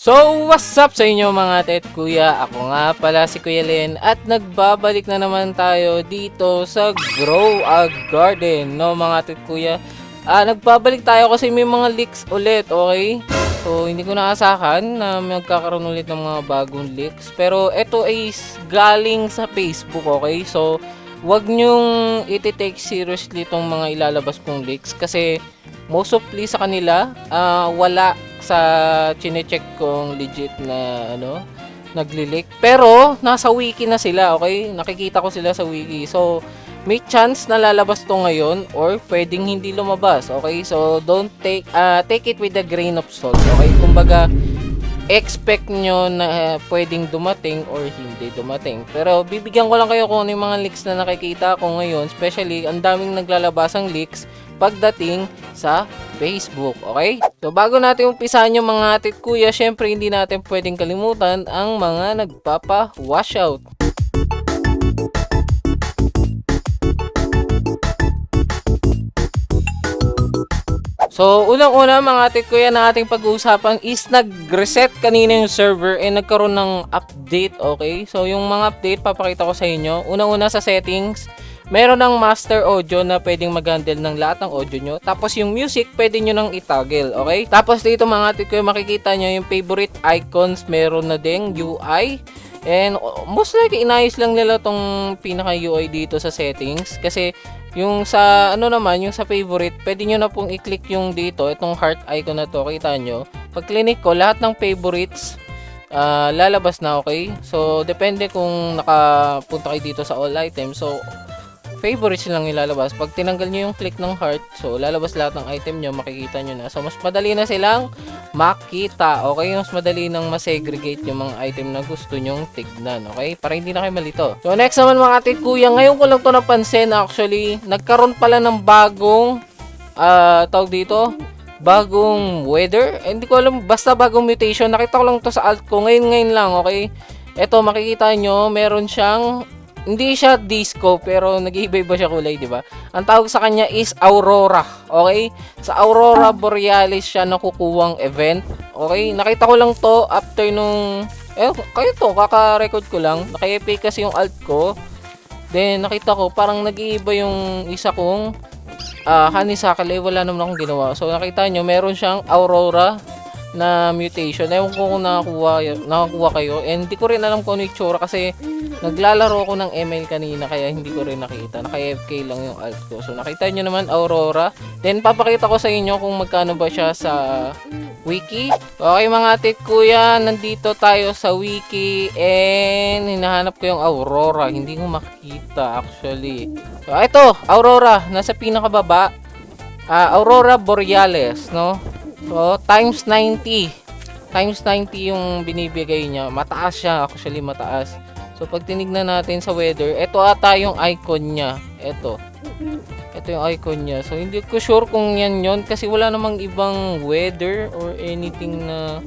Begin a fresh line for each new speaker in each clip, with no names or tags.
So, what's up sa inyo mga ate at kuya? Ako nga pala si Kuya Len at nagbabalik na naman tayo dito sa Grow a Garden, no mga ate at kuya? Nagbabalik tayo kasi may mga leaks ulit, okay? So, hindi ko naasahan na magkakaroon ulit ng mga bagong leaks. Pero ito ay galing sa Facebook, okay? So, wag nyong iti-take seriously itong mga ilalabas kong leaks kasi most of sa kanila, wala sa chine-check kong legit na nagli-leak. Pero nasa wiki na sila, okay? Nakikita ko sila sa wiki. So, may chance na lalabas to ngayon or pwedeng hindi lumabas, okay? So, don't take it with a grain of salt, okay? Kumbaga, expect nyo na pwedeng dumating or hindi dumating. Pero bibigyan ko lang kayo kung ano yung mga leaks na nakikita ko ngayon. Especially, ang daming naglalabasang leaks pagdating sa Facebook, okay? So, bago natin umpisahan yung mga atit kuya, syempre hindi natin pwedeng kalimutan ang mga nagpapa-washout. So, unang-una mga atit kuya na ating pag-uusapan is nag-reset kanina yung server and nagkaroon ng update, okay? So, yung mga update, papakita ko sa inyo. Unang-una sa settings, meron ng master audio na pwedeng mag-handle ng lahat ng audio nyo. Tapos yung music, pwede nyo nang itoggle, okay? Tapos dito mga atit kuya, makikita nyo yung favorite icons, meron na ding UI. And most likely, inayos lang nila tong pinaka-UI dito sa settings. Kasi yung sa yung sa favorite, pwede nyo na pong i-click yung dito, itong heart icon na to, kita nyo. Pag click ko, lahat ng favorites lalabas na, okay? So, depende kung nakapunta kayo dito sa all items. So, favorites lang ilalabas. Pag tinanggal nyo yung click ng heart, so lalabas lahat ng item nyo, makikita nyo na. So, mas madali na silang makita, okay? Mas madali nang masegregate yung mga item na gusto nyong tignan, okay? Para hindi na kayo malito. So, next naman mga atit kuya, ngayon ko lang to napansin, actually, nagkaroon pala ng bagong, tawag dito, bagong weather. Hindi ko alam, basta bagong mutation. Nakita ko lang to sa alt ko, ngayon lang, okay? Eto, makikita nyo, meron siyang, hindi siya disco pero nag-iiba-iba siya kulay, di ba? Ang tawag sa kanya is Aurora, okay? Sa Aurora Borealis siya nakukuwang event, okay? Nakita ko lang to after nung kayo to, kaka-record ko lang. Naka-epic kasi yung alt ko. Then nakita ko parang nag-iiba yung isa kong honeysuckle, wala naman akong ginawa. So nakita nyo, meron siyang Aurora na mutation. Ewan ko kung nakakuha kayo. And di ko rin alam kung ano yung itsura kasi naglalaro ko ng ML kanina kaya hindi ko rin nakita. Naka-FK lang yung alt ko. So nakita nyo naman Aurora. Then papakita ko sa inyo kung magkano ba siya sa wiki. Okay mga atit kuya, nandito tayo sa wiki and hinahanap ko yung Aurora. Hindi ko makita actually. So ito, Aurora. Nasa pinakababa. Aurora Borealis, no? So, times 90. Times 90 yung binibigay niya. Mataas siya. Actually, mataas. So, pag tinignan natin sa weather, ito ata yung icon niya. Ito yung icon niya. So, hindi ko sure kung yan yon kasi wala namang ibang weather or anything na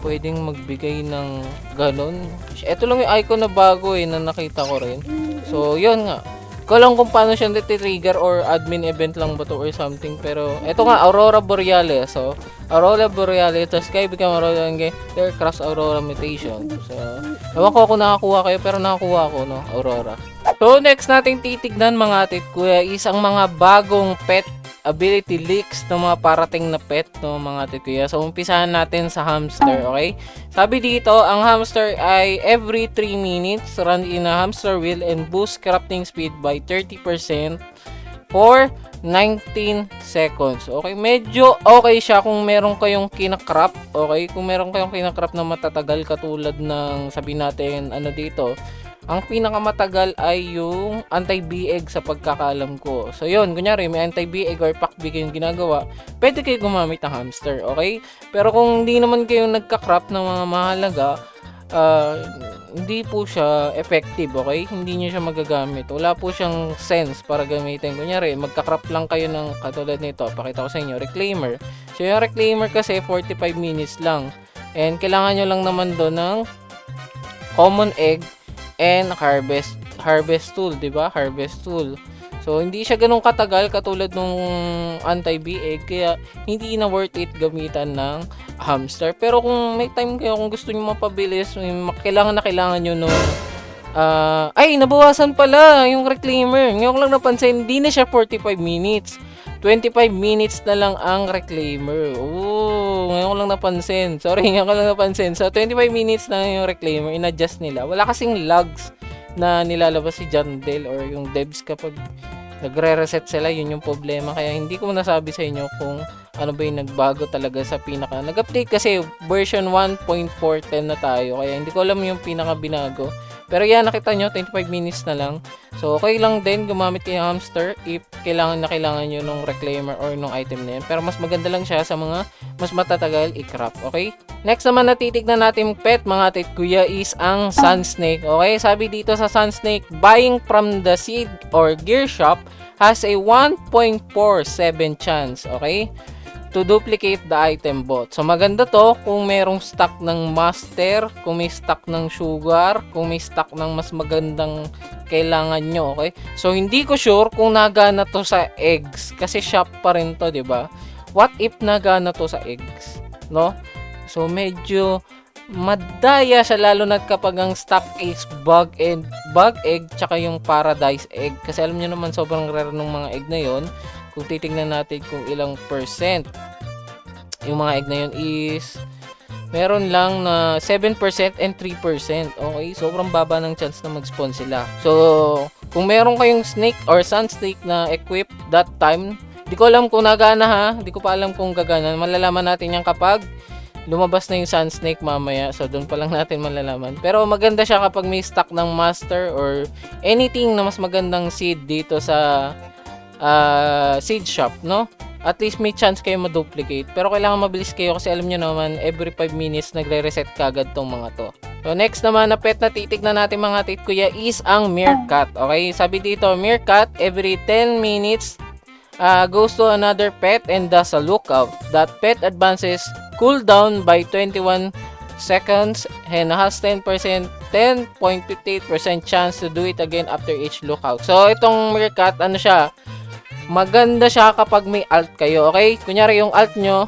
pwedeng magbigay ng ganon. Ito lang yung icon na bago na nakita ko rin. So, yun nga. Ko lang kung paano siya nati-trigger or admin event lang ba to or something. Pero eto nga, Aurora Borealis. So, Aurora Borealis, the sky become Aurora there cross Aurora mutation. So, ewan ko kung nakakuha kayo pero nakakuha ko, no, Aurora. So, next nating titignan mga atit kuya is ang mga bagong pet ability leaks ng mga parating na pet, no, mga atit kuya. So, umpisahan natin sa hamster, okay? Sabi dito, ang hamster ay every 3 minutes run in a hamster wheel and boost crafting speed by 30% for 19 seconds. Okay, medyo okay siya kung meron kayong kinakrap, okay? Kung meron kayong kinakrap na matatagal katulad ng sabihin natin dito. Ang pinakamatagal ay yung anti-BEG sa pagkakaalam ko. So, yun. Kunyari, may anti-BEG or pack-BEG yung ginagawa, pwede kayo gumamit ng hamster, okay? Pero kung hindi naman kayo nagka-crop ng mga mahalaga, hindi po siya effective, okay? Hindi nyo siya magagamit. Wala po siyang sense para gamitin. Kunyari, magka-crop lang kayo ng katulad nito. Pakita ko sa inyo, reclaimer. So, yung reclaimer kasi 45 minutes lang. And kailangan nyo lang naman doon ng common egg and harvest tool, 'di ba? Harvest tool. So, hindi siya ganun katagal katulad nung anti-BEG, kaya hindi na worth it gamitan ng hamster. Pero kung may time kayo, kung gusto niyo mapabilis, kailangan na kailangan niyo nung ay, nabawasan pala yung reclaimer. Ngayon ko lang napansin, hindi na siya 45 minutes. 25 minutes na lang ang reclaimer. Oh, ngayon ko lang napansin. Sorry, ngayon ko lang napansin. So, 25 minutes na yung reclaimer. In-adjust nila. Wala kasing lags na nilalabas si Jandel or yung devs kapag nagre-reset sila. Yun yung problema. Kaya hindi ko nasabi sa inyo kung ano ba yung nagbago talaga sa pinaka. Nag-update kasi version 1.410 na tayo. Kaya hindi ko alam yung pinaka binago. Pero yan, nakita nyo, 25 minutes na lang. So, okay lang din gumamit kayo ng hamster if kailangan nyo nung reclaimer or nung item na yun. Pero mas maganda lang siya sa mga mas matatagal i-crop, okay? Next naman na titignan natin pet, mga tit kuya, is ang Sun Snake. Okay, sabi dito sa Sun Snake, buying from the seed or gear shop has a 1.47 chance, okay? To duplicate the item bot. So, maganda to kung merong stock ng master, kung may stock ng sugar, kung may stock ng mas magandang kailangan nyo, okay? So, hindi ko sure kung nagana to sa eggs, kasi shop pa rin to, diba? What if nagana to sa eggs, no? So, medyo madaya siya, lalo na kapag ang stock is bug egg, tsaka yung paradise egg. Kasi alam nyo naman, sobrang rare ng mga egg na yon. Kung titingnan natin kung ilang percent yung mga egg na yun is meron lang na 7% and 3%. Okay, sobrang baba ng chance na mag-spawn sila. So, kung meron kayong snake or sun snake na equip that time, di ko alam kung nagana ha, di ko pa alam kung gagana. Malalaman natin yan kapag lumabas na yung sun snake mamaya. So, doon pa lang natin malalaman. Pero maganda siya kapag may stock ng master or anything na mas magandang seed dito sa seed shop, no? At least may chance kayo ma-duplicate. Pero kailangan mabilis kayo kasi alam nyo naman, every 5 minutes nagre-reset kagad tong mga to. So, next naman na pet na titignan natin mga tit kuya is ang meerkat. Okay, sabi dito, meerkat every 10 minutes goes to another pet and does a lookout. That pet advances cooldown by 21 seconds and has 10.58% chance to do it again after each lookout. So, itong meerkat, ano siya, maganda siya kapag may alt kayo, okay? Kunyari yung alt nyo,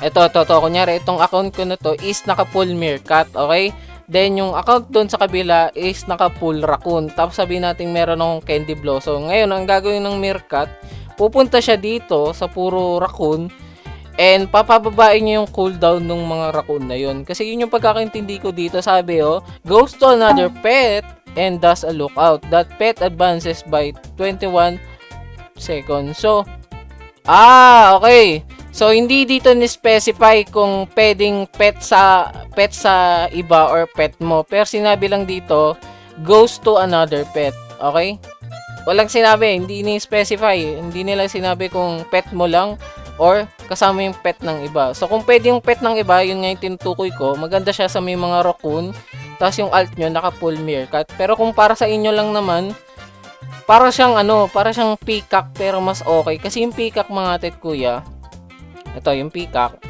kunyari itong account ko na to is naka-full meerkat, okay? Then yung account doon sa kabila is naka-full raccoon. Tapos sabihin natin meron akong candy blossom. Ngayon, ang gagawin ng meerkat, pupunta siya dito sa puro raccoon and papababain niya yung cooldown ng mga raccoon na yun. Kasi yun yung pagkakaintindi ko dito, sabi goes to another pet and does a lookout. That pet advances by 21 seconds. So, okay. So, hindi dito ni-specify kung pwedeng pet sa iba or pet mo. Pero sinabi lang dito, goes to another pet. Okay? Walang sinabi, hindi ni-specify. Hindi nila sinabi kung pet mo lang or kasama yung pet ng iba. So, kung pwede yung pet ng iba, yun nga yung tinutukoy ko. Maganda siya sa may mga raccoon. Tapos yung alt nyo, naka-full meerkat. Pero kung para sa inyo lang naman, para siyang peacock pero mas okay. Kasi yung peacock mga tit kuya, ito yung peacock.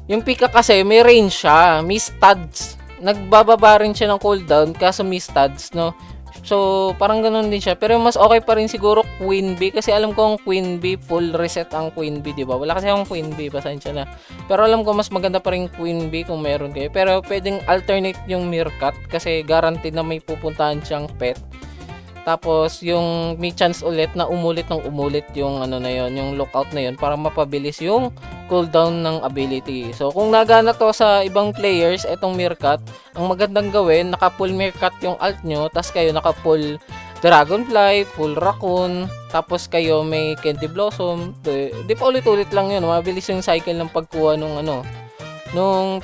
Yung peacock kasi may range siya, may studs. Nagbababa rin siya ng cooldown kaso may studs, no? So, parang ganun din siya. Pero mas okay pa rin siguro Queen Bee. Kasi alam ko ang Queen Bee, full reset ang Queen Bee, diba? Wala kasi akong Queen Bee, pasensya na. Pero alam ko mas maganda pa rin Queen Bee kung meron kayo. Pero pwedeng alternate yung meerkat kasi guaranteed na may pupuntahan siyang pet. Tapos, yung may chance ulit na umulit yung yung lookout na yun para mapabilis yung cooldown ng ability. So, kung nagana to sa ibang players, etong meerkat, ang magandang gawin, naka-full meerkat yung alt nyo, tas kayo naka-full dragonfly, full raccoon, tapos kayo may candy blossom. Di pa ulit-ulit lang yun, mabilis yung cycle ng pagkuha nung nung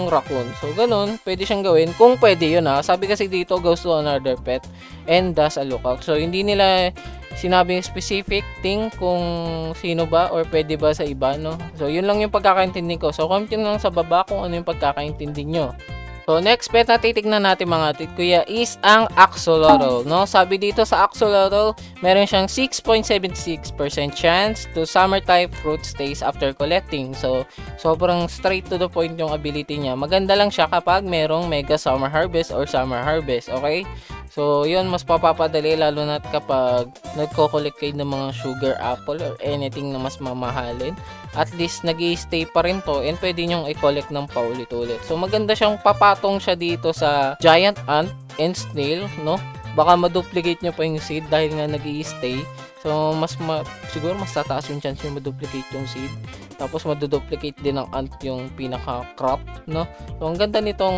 raccoon. So, ganun, pwede siyang gawin. Kung pwede yun Sabi kasi dito, goes to another pet and does a lookout. So, hindi nila sinabing specific thing kung sino ba or pwede ba sa iba, no? So, yun lang yung pagkakaintindi ko. So, comment nyo lang sa baba kung ano yung pagkakaintindi nyo. So, next pet na titignan natin mga tit kuya is ang axolotl, no? Sabi dito sa axolotl, meron siyang 6.76% chance to summer type fruit stays after collecting. So, sobrang straight to the point yung ability niya. Maganda lang siya kapag merong mega summer harvest or summer harvest, okay? So, yun, mas papapadali lalo na kapag nagko-collect kayo ng mga sugar apple or anything na mas mamahalin. At least, nag-i-stay pa rin to and pwede nyong i-collect ng paulit-ulit. So, maganda siyang papatong siya dito sa giant ant and snail, no? Baka ma-duplicate nyo pa yung seed dahil nga nag-i-stay. So, siguro mas tataas yung chance yung ma-duplicate yung seed. Tapos, ma-duplicate din ng ant yung pinaka-crop, no? So, ang ganda nitong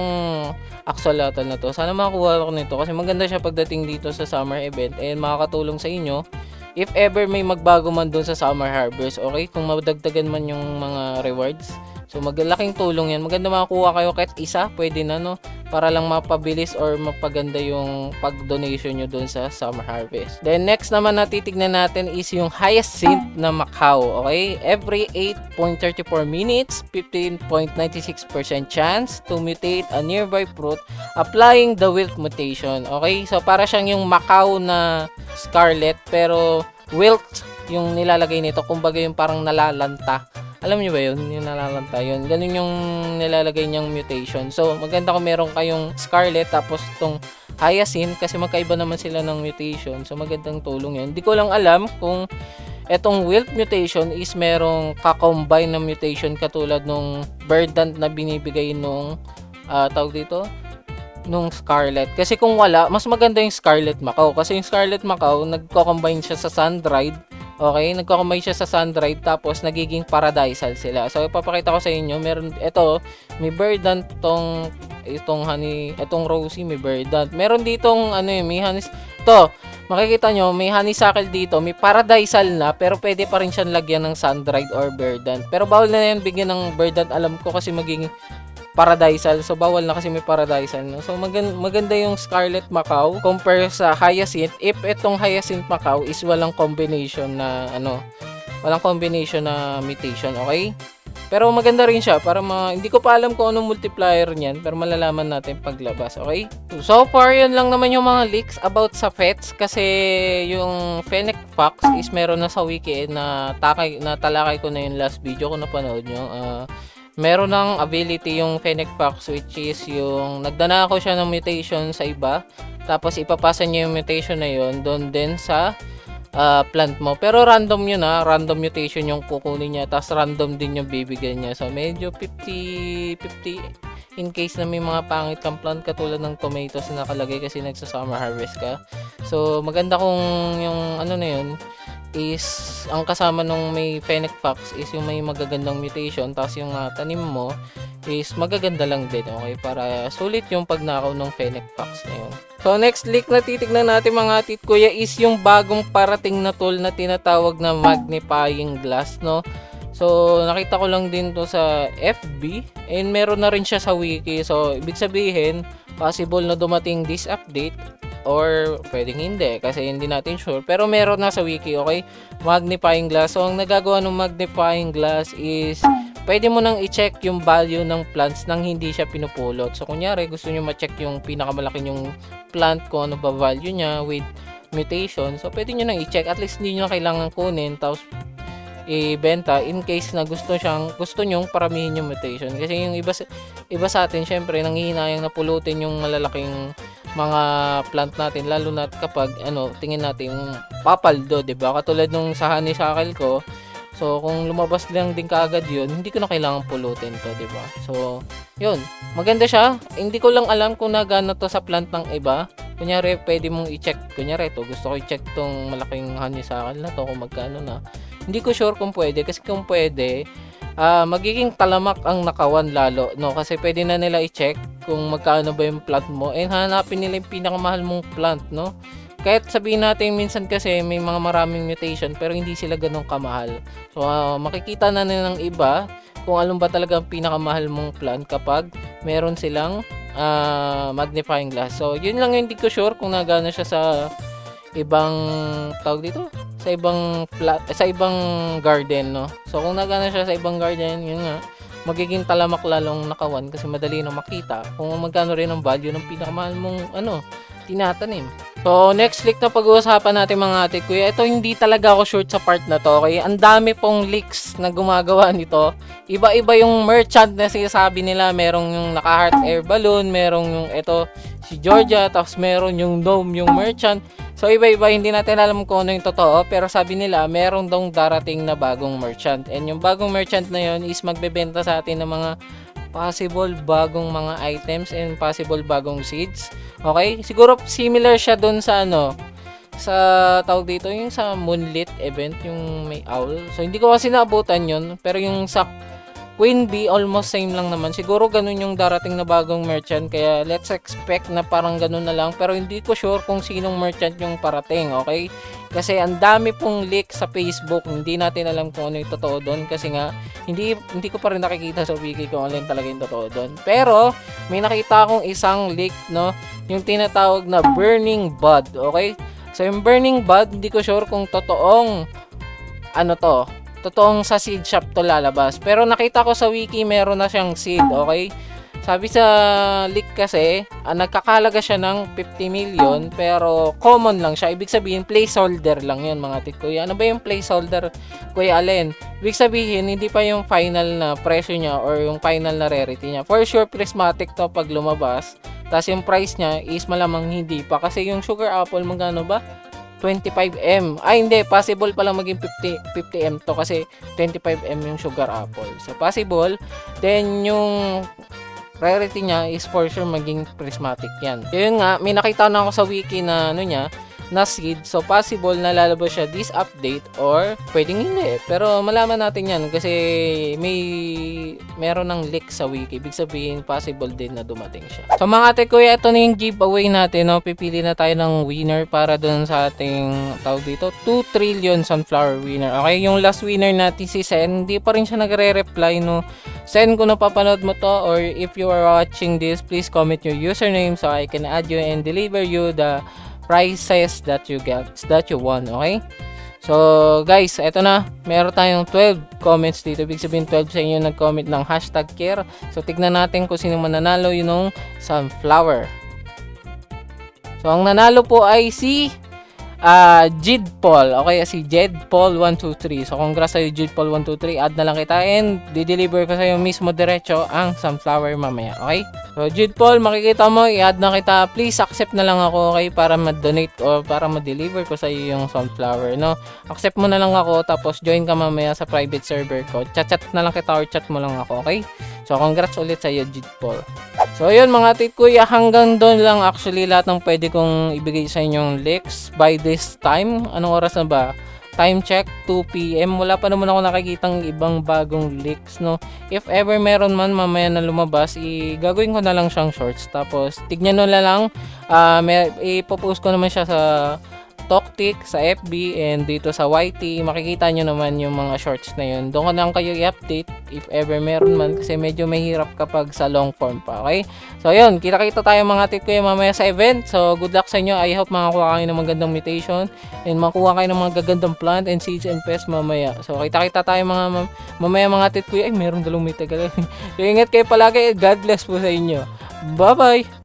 axolotl na to. Sana makakuha ako nito kasi maganda siya pagdating dito sa summer event and makakatulong sa inyo if ever may magbago man dun sa summer harvest. Okay, kung madagdagan man yung mga rewards. So maglaking tulong yan. Maganda makakuha kayo kahit isa, pwede na, no? Para lang mapabilis or mapaganda yung pag-donation nyo dun sa summer harvest. Then next naman na titignan natin is yung hyacinth na Macau. Okay? Every 8.34 minutes, 15.96% chance to mutate a nearby fruit applying the wilt mutation. Okay? So para siyang yung Macau na scarlet pero wilt yung nilalagay nito. Kumbaga yung parang nalalanta. Alam niyo ba yun? Yung nalalanta yun. Ganun yung nilalagay niyang mutation. So, maganda kung meron kayong scarlet tapos itong hyacinth kasi magkaiba naman sila ng mutation. So, magandang tulong yun. Hindi ko lang alam kung etong wilt mutation is merong kakombine na mutation katulad nung verdant na binibigay nung tawag dito? Nung scarlet. Kasi kung wala, mas maganda yung scarlet Macau. Kasi yung scarlet Macau, nagko-combine siya sa sun-dried. Okay, nagko-combine siya sa sun-dried tapos nagiging paradisal sila. So ipapakita ko sa inyo, meron ito, may verdant itong honey, itong rosy may verdant. Meron ditong may honey. Ito, makikita nyo, may honeysuckle dito, may paradisal na pero pwede pa rin siyang lagyan ng sun-dried or verdant. Pero bawal na yan bigyan ng verdant, alam ko kasi magiging paradisal. So, bawal na kasi may paradisal. No? So, maganda yung Scarlet Macau compare sa Hyacinth. If itong Hyacinth Macau is walang combination na walang combination na mutation. Okay? Pero maganda rin siya para hindi ko pa alam kung anong multiplier niyan pero malalaman natin paglabas. Okay? So far, yun lang naman yung mga leaks about sa Fets kasi yung Fennec Fox is meron na sa wiki na talakay ko na yung last video kung napanood nyo. Meron ng ability yung Fennec Fox which is yung nagdana ko siya ng mutation sa iba tapos ipapasa niya yung mutation na yun doon din sa plant mo pero random yun random mutation yung kukunin niya tapos random din yung bibigyan niya so medyo 50-50 in case na may mga pangit kang plant katulad ng tomatoes na nakalagay kasi nagsa-summer harvest ka so maganda kung yung na yun is ang kasama nung may Fennec Fox is yung may magagandang mutation tapos yung tanim mo is magaganda lang din okay para sulit yung pagnakaw ng Fennec Fox na yun. So next leak na titignan natin mga tit kuya is yung bagong parating na tool na tinatawag na magnifying glass no. So nakita ko lang din to sa FB and meron na rin siya sa wiki so ibig sabihin possible na dumating this update or pwedeng hindi kasi hindi natin sure pero meron na sa wiki okay magnifying glass so ang nagagawa ng magnifying glass is pwede mo nang i-check yung value ng plants nang hindi siya pinupulot so kunyari gusto nyo ma-check yung pinakamalaki yung plant kung ano ba value niya with mutation so pwede nyo nang i-check at least hindi nyo na kailangan kunin tapos ibenta in case na gusto nyong paramihin yung mutation kasi yung iba sa atin syempre nanghihinayang na pulutin yung malalaking mga plant natin lalo na kapag tingin natin yung papaldo, 'di ba? Katulad nung sa honeysuckle ko. So kung lumabas lang din kaagad 'yun, hindi ko na kailangan pulutin 'to, 'di ba? So, 'yun. Maganda siya. Hindi ko lang alam kung nagana 'to sa plant ng iba. Kunyari, pwede mong i-check. Kunyari, gusto ko i-check tong malaking honeysuckle na 'to kung magkano na. Hindi ko sure kung pwede kasi kung pwede magiging talamak ang nakawan lalo no kasi pwede na nila i-check kung magkano ba yung plant mo and hanapin nila yung pinakamahal mong plant no kahit sabihin natin minsan kasi may mga maraming mutation pero hindi sila ganun kamahal so makikita na nila ng iba kung alin ba talaga ang pinakamahal mong plant kapag meron silang magnifying glass so yun lang yung hindi ko sure kung nagana siya sa ibang tawag dito sa ibang garden no so kung nagana siya sa ibang garden yun nga magiging talamak lalong nakawan kasi madali na makita kung magkano rin ang value ng pinakamahal mong tinatanim So, next leak na pag-uusapan natin mga ate kuya, ito hindi talaga ako sure sa part na to, okay? Ang dami pong leaks na gumagawa nito. Iba-iba yung merchant na sinasabi nila, merong yung naka-heart air balloon, merong yung ito si Georgia, tapos meron yung dome yung merchant. So, iba-iba, hindi natin alam kung ano yung totoo, pero sabi nila, meron daw darating na bagong merchant. And yung bagong merchant na yun is magbebenta sa atin ng mga possible bagong mga items and possible bagong seeds. Okay? Siguro similar siya doon sa ano, sa tawag dito, yung sa Moonlit event, yung may owl. So, hindi ko kasi naabutan yun. Pero yung sa Queen Bee, almost same lang naman. Siguro ganun yung darating na bagong merchant. Kaya let's expect na parang ganun na lang. Pero hindi ko sure kung sinong merchant yung parating. Okay? Kasi ang dami pong leak sa Facebook. Hindi natin alam kung ano yung totoo doon. Kasi nga, hindi ko pa rin nakikita sa wiki kung ano yung talaga yung totoo doon. Pero, may nakita akong isang leak, no? Yung tinatawag na Burning Bud. Okay? So, yung Burning Bud, hindi ko sure kung totoong ano to. Totoong sa seed shop to lalabas. Pero nakita ko sa wiki, meron na siyang seed. Okay? Sabi sa leak kasi, nagkakalaga siya ng 50 million pero common lang siya. Ibig sabihin, placeholder lang yun mga tikuya. Ano ba yung placeholder, Kuya Allen? Ibig sabihin, hindi pa yung final na presyo niya or yung final na rarity niya. For sure, prismatic to pag lumabas. Tapos yung price niya is malamang hindi pa. Kasi yung sugar apple, magkano ba? 25M. Ay, hindi. Possible pala maging 50M to kasi 25M yung sugar apple. So, possible. Then, yung rarity niya is for sure maging prismatic yan. Yun nga, may nakita na ako sa wiki na ano niya, na seed. So, possible na lalabas siya this update or pwedeng hindi. Pero malaman natin yan kasi meron ng leak sa wiki. Ibig sabihin, possible din na dumating siya. So, mga ate kuya, ito na yung giveaway natin. No? Pipili na tayo ng winner para dun sa ating tawag dito, 2 trillion sunflower winner. Okay, yung last winner natin si Sen, hindi pa rin siya nagre-reply, no? Sen, kung napapanood mo to or if you are watching this, please comment your username so I can add you and deliver you the prizes that you won, okay? So, guys, eto na. Meron tayong 12 comments dito. Ibig sabihin 12 sa inyo nag-comment ng #care. So, tignan natin kung sino mananalo yung sunflower. So, ang nanalo po ay si Jid Paul. Okay, si Jed Paul 123. So, congrats sa'yo Jid Paul 123. Add na lang kita and di-deliver ko sa'yo mismo diretso ang sunflower mamaya. Okay? So, Jid Paul, makikita mo, i-add na kita. Please accept na lang ako, okay? Para ma-donate o para ma-deliver ko sa'yo yung sunflower, no? Accept mo na lang ako, tapos join ka mamaya sa private server ko. Chat na lang kita or chat mo lang ako, okay? So, congrats ulit sa'yo, Jid Paul. So, yun mga tit kuya, hanggang doon lang actually lahat ng pwede kong ibigay sa inyong leaks by this time. Anong oras na ba? Time check, 2 PM. Wala pa naman ako nakikitang ibang bagong leaks, no? If ever meron man mamaya na lumabas, gagawin ko na lang siyang shorts. Tapos, tignan nyo na lang. Ipopost ko naman siya sa Toktik, sa FB, and dito sa YT. Makikita nyo naman yung mga shorts na yun. Doon ko lang kayo i-update if ever meron man kasi medyo mahirap kapag sa long form pa, okay? So, yun. Kita-kita tayo mga tit kuya mamaya sa event. So, good luck sa inyo. I hope makakuha kayo ng magandang mutation and makuha kayo ng mga gagandang plant and seeds and pests mamaya. So, kita-kita tayo mamaya mga tit kuya. Ay, meron dalawang may tagal. So, ingat kayo palagi. God bless po sa inyo. Bye-bye!